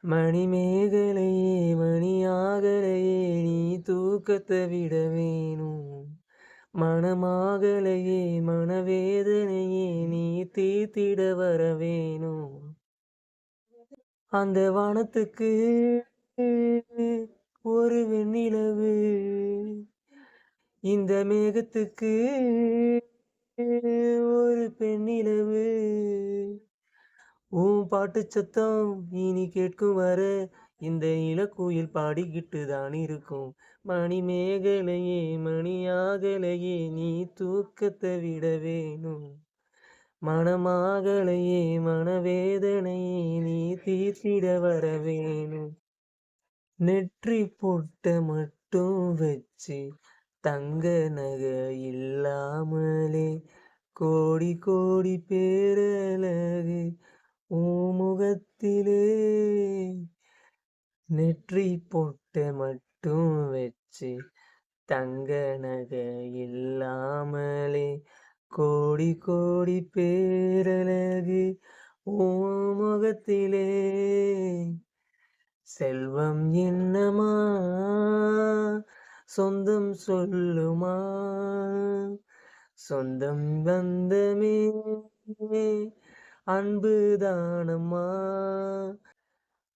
மணிமேகலையே மணியாகலையே நீ தூக்கத்தை விட வேணும். மனமாகலையே மனவேதனையே நீ தீர்த்திட வர வேணும். அந்த வானத்துக்கு ஒரு வெண்ணிலவு, இந்த மேகத்துக்கு ஒரு பெண்ணிலவு. உன் பாட்டு சத்தம் இனி கேட்கும் வர இந்த இளக்குயில் பாடிக்கிட்டு தான் இருக்கும். மணிமேகலையே மணியாகலையே நீ தூக்கத்தை விட வேணும். மனமாகலையே மனவேதனையே நீ தீர்த்திட வர வேணும். நெற்றி பொட்ட மட்டும் வச்சு தங்க நகை இல்லாமலே கோடி கோடி பேரழகு உன் முகத்திலே. நெற்றி பொட்ட மட்டும் வச்சு தங்க நகை இல்லாமலே கோடி கோடி பேரழகு உன் முகத்திலே. செல்வம் என்னமா சொந்தம் சொல்லுமா, சொந்தம் பந்தமே அன்பு தானம்மா.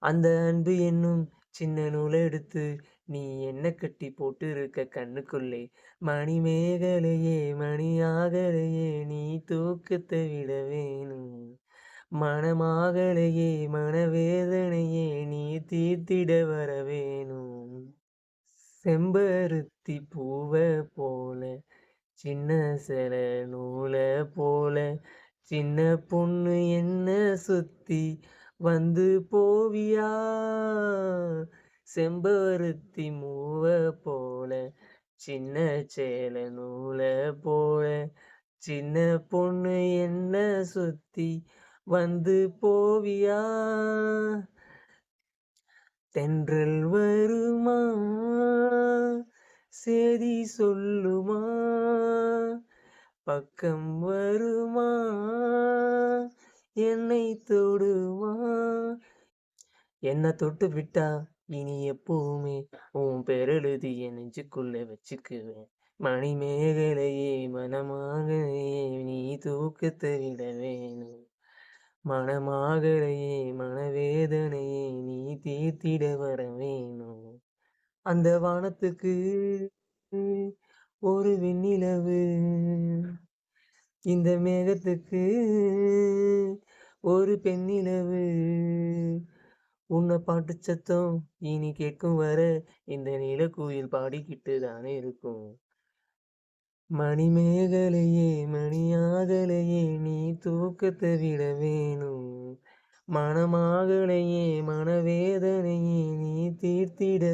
அந்த அன்பு என்னும் சின்ன நூலை எடுத்து நீ என்ன கட்டி போட்டு இருக்க கண்ணுக்குள்ளே. மணிமேகலையே மணியாகலையே நீ தூக்கத்தை விட வேணும். மனமாகலையே மனவேதனையே நீ தீர்த்திட வர வேணும். செம்பருத்தி பூவை போல சின்ன சில நூலை போல சின்ன பொண்ணு என்ன சுத்தி வந்து போவியா. செம்பருத்தி மூவை போல சின்ன சேல நூலை போல சின்ன பொண்ணு என்ன சுத்தி வந்து போவியா. தென்றல் வருமா சேதி சொல்லுமா, பக்கம் வருமா என்னை தொடுமா. என்ன தொட்டு விட்டா இனி எப்பவுமே உன் பேரெழுதி என் நெஞ்சுக்குள்ள வச்சுக்குவேன். மணிமேகலையே மனமாகலையே நீ தூக்கத்தை விட வேணும். மனமாகலையே மனவேதனையே நீ தீர்த்திட வர வேணும். அந்த வானத்துக்கு ஒரு வெண்ணிலவு, இந்த மேகத்துக்கு ஒரு பெண்ணிலவு. உன்னை பாட்டு சத்தம் இனி கேட்கும் வர இந்த நீலக்குயில் பாடிக்கிட்டு தானே இருக்கும். மணிமேகலையே மணியாகலையே நீ தூக்கத்தை விட வேணும். மனமாகலையே மனவேதனையே நீ தீர்த்திட